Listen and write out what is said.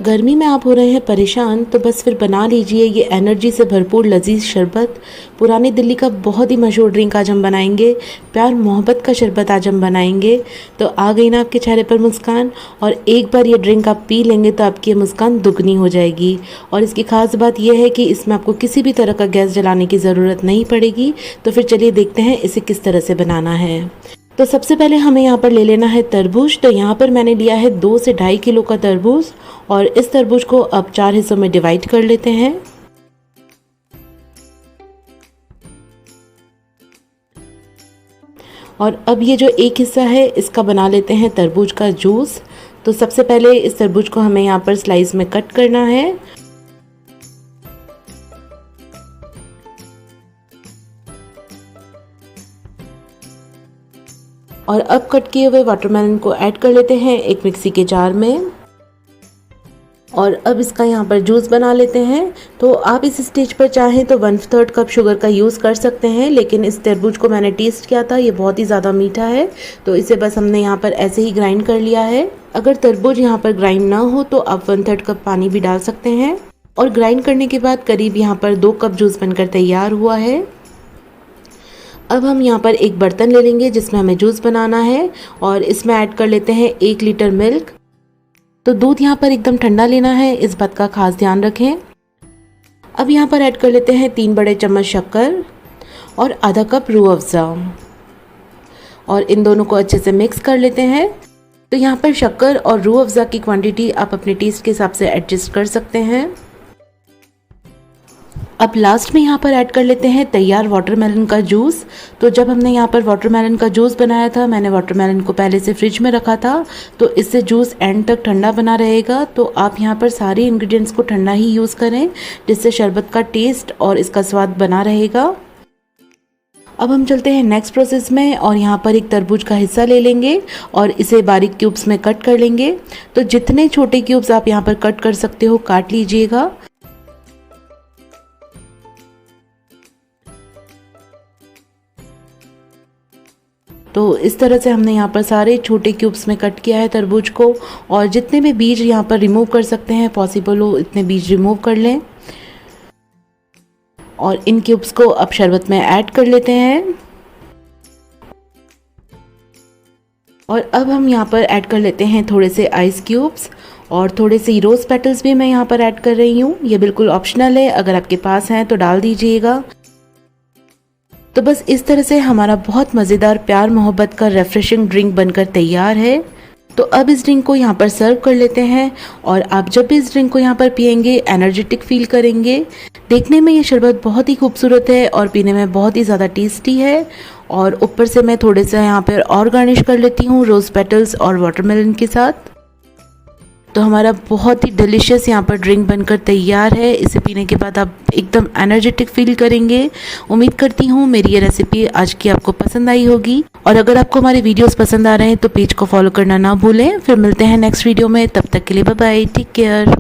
गर्मी में आप हो रहे हैं परेशान तो बस फिर बना लीजिए ये एनर्जी से भरपूर लजीज शरबत। पुरानी दिल्ली का बहुत ही मशहूर ड्रिंक आज हम बनाएंगे, प्यार मोहब्बत का शरबत आज हम बनाएंगे। तो आ गई ना आपके चेहरे पर मुस्कान, और एक बार ये ड्रिंक आप पी लेंगे तो आपकी ये मुस्कान दुगनी हो जाएगी। और इसकी खास बात यह है कि इसमें आपको किसी भी तरह का गैस जलाने की ज़रूरत नहीं पड़ेगी। तो फिर चलिए देखते हैं इसे किस तरह से बनाना है। तो सबसे पहले हमें यहाँ पर ले लेना है तरबूज। तो यहाँ पर मैंने लिया है 2 से 2.5 किलो का तरबूज, और इस तरबूज को अब 4 हिस्सों में डिवाइड कर लेते हैं। और अब ये जो एक हिस्सा है इसका बना लेते हैं तरबूज का जूस। तो सबसे पहले इस तरबूज को हमें यहाँ पर स्लाइस में कट करना है। और अब कट किए हुए वाटरमेलन को ऐड कर लेते हैं एक मिक्सी के जार में, और अब इसका यहाँ पर जूस बना लेते हैं। तो आप इस स्टेज पर चाहें तो 1/3 कप शुगर का यूज़ कर सकते हैं, लेकिन इस तरबूज को मैंने टेस्ट किया था, ये बहुत ही ज़्यादा मीठा है, तो इसे बस हमने यहाँ पर ऐसे ही ग्राइंड कर लिया है। अगर तरबूज यहाँ पर ग्राइंड ना हो तो आप 1/3 कप पानी भी डाल सकते हैं। और ग्राइंड करने के बाद करीब यहाँ पर 2 कप जूस बनकर तैयार हुआ है। अब हम यहाँ पर एक बर्तन ले लेंगे जिसमें हमें जूस बनाना है, और इसमें ऐड कर लेते हैं 1 लीटर मिल्क। तो दूध यहाँ पर एकदम ठंडा लेना है, इस बात का खास ध्यान रखें। अब यहाँ पर ऐड कर लेते हैं 3 बड़े चम्मच शक्कर और आधा कप रूह अफ़ज़ा, और इन दोनों को अच्छे से मिक्स कर लेते हैं। तो यहाँ पर शक्कर और रूह अफ़ज़ा की क्वांटिटी आप अपने टेस्ट के हिसाब से एडजस्ट कर सकते हैं। अब लास्ट में यहाँ पर ऐड कर लेते हैं तैयार वाटरमेलन का जूस। तो जब हमने यहाँ पर वाटरमेलन का जूस बनाया था, मैंने वाटरमेलन को पहले से फ्रिज में रखा था, तो इससे जूस एंड तक ठंडा बना रहेगा। तो आप यहाँ पर सारे इंग्रेडिएंट्स को ठंडा ही यूज़ करें, जिससे शरबत का टेस्ट और इसका स्वाद बना रहेगा। अब हम चलते हैं नेक्स्ट प्रोसेस में, और यहाँ पर एक तरबूज का हिस्सा ले लेंगे और इसे बारीक क्यूब्स में कट कर लेंगे। तो जितने छोटे क्यूब्स आप यहाँ पर कट कर सकते हो काट लीजिएगा। तो इस तरह से हमने यहाँ पर सारे छोटे क्यूब्स में कट किया है तरबूज को, और जितने भी बीज यहाँ पर रिमूव कर सकते हैं, पॉसिबल हो इतने बीज रिमूव कर लें। और इन क्यूब्स को अब शरबत में ऐड कर लेते हैं। और अब हम यहाँ पर ऐड कर लेते हैं थोड़े से आइस क्यूब्स, और थोड़े से रोज़ पेटल्स भी मैं यहाँ पर ऐड कर रही हूँ। ये बिल्कुल ऑप्शनल है, अगर आपके पास हैं तो डाल दीजिएगा। तो बस इस तरह से हमारा बहुत मज़ेदार प्यार मोहब्बत का रेफ्रेशिंग ड्रिंक बनकर तैयार है। तो अब इस ड्रिंक को यहाँ पर सर्व कर लेते हैं, और आप जब भी इस ड्रिंक को यहाँ पर पियेंगे एनर्जेटिक फील करेंगे। देखने में ये शरबत बहुत ही खूबसूरत है और पीने में बहुत ही ज़्यादा टेस्टी है। और ऊपर से मैं थोड़े से यहाँ पर और गार्निश कर लेती हूँ रोज़ पेटल्स और वाटरमेलन के साथ। तो हमारा बहुत ही डिलीशियस यहाँ पर ड्रिंक बनकर तैयार है। इसे पीने के बाद आप एकदम एनर्जेटिक फील करेंगे। उम्मीद करती हूँ मेरी ये रेसिपी आज की आपको पसंद आई होगी, और अगर आपको हमारे वीडियोस पसंद आ रहे हैं तो पेज को फॉलो करना ना भूलें। फिर मिलते हैं नेक्स्ट वीडियो में, तब तक के लिए बाय बाय, टेक केयर।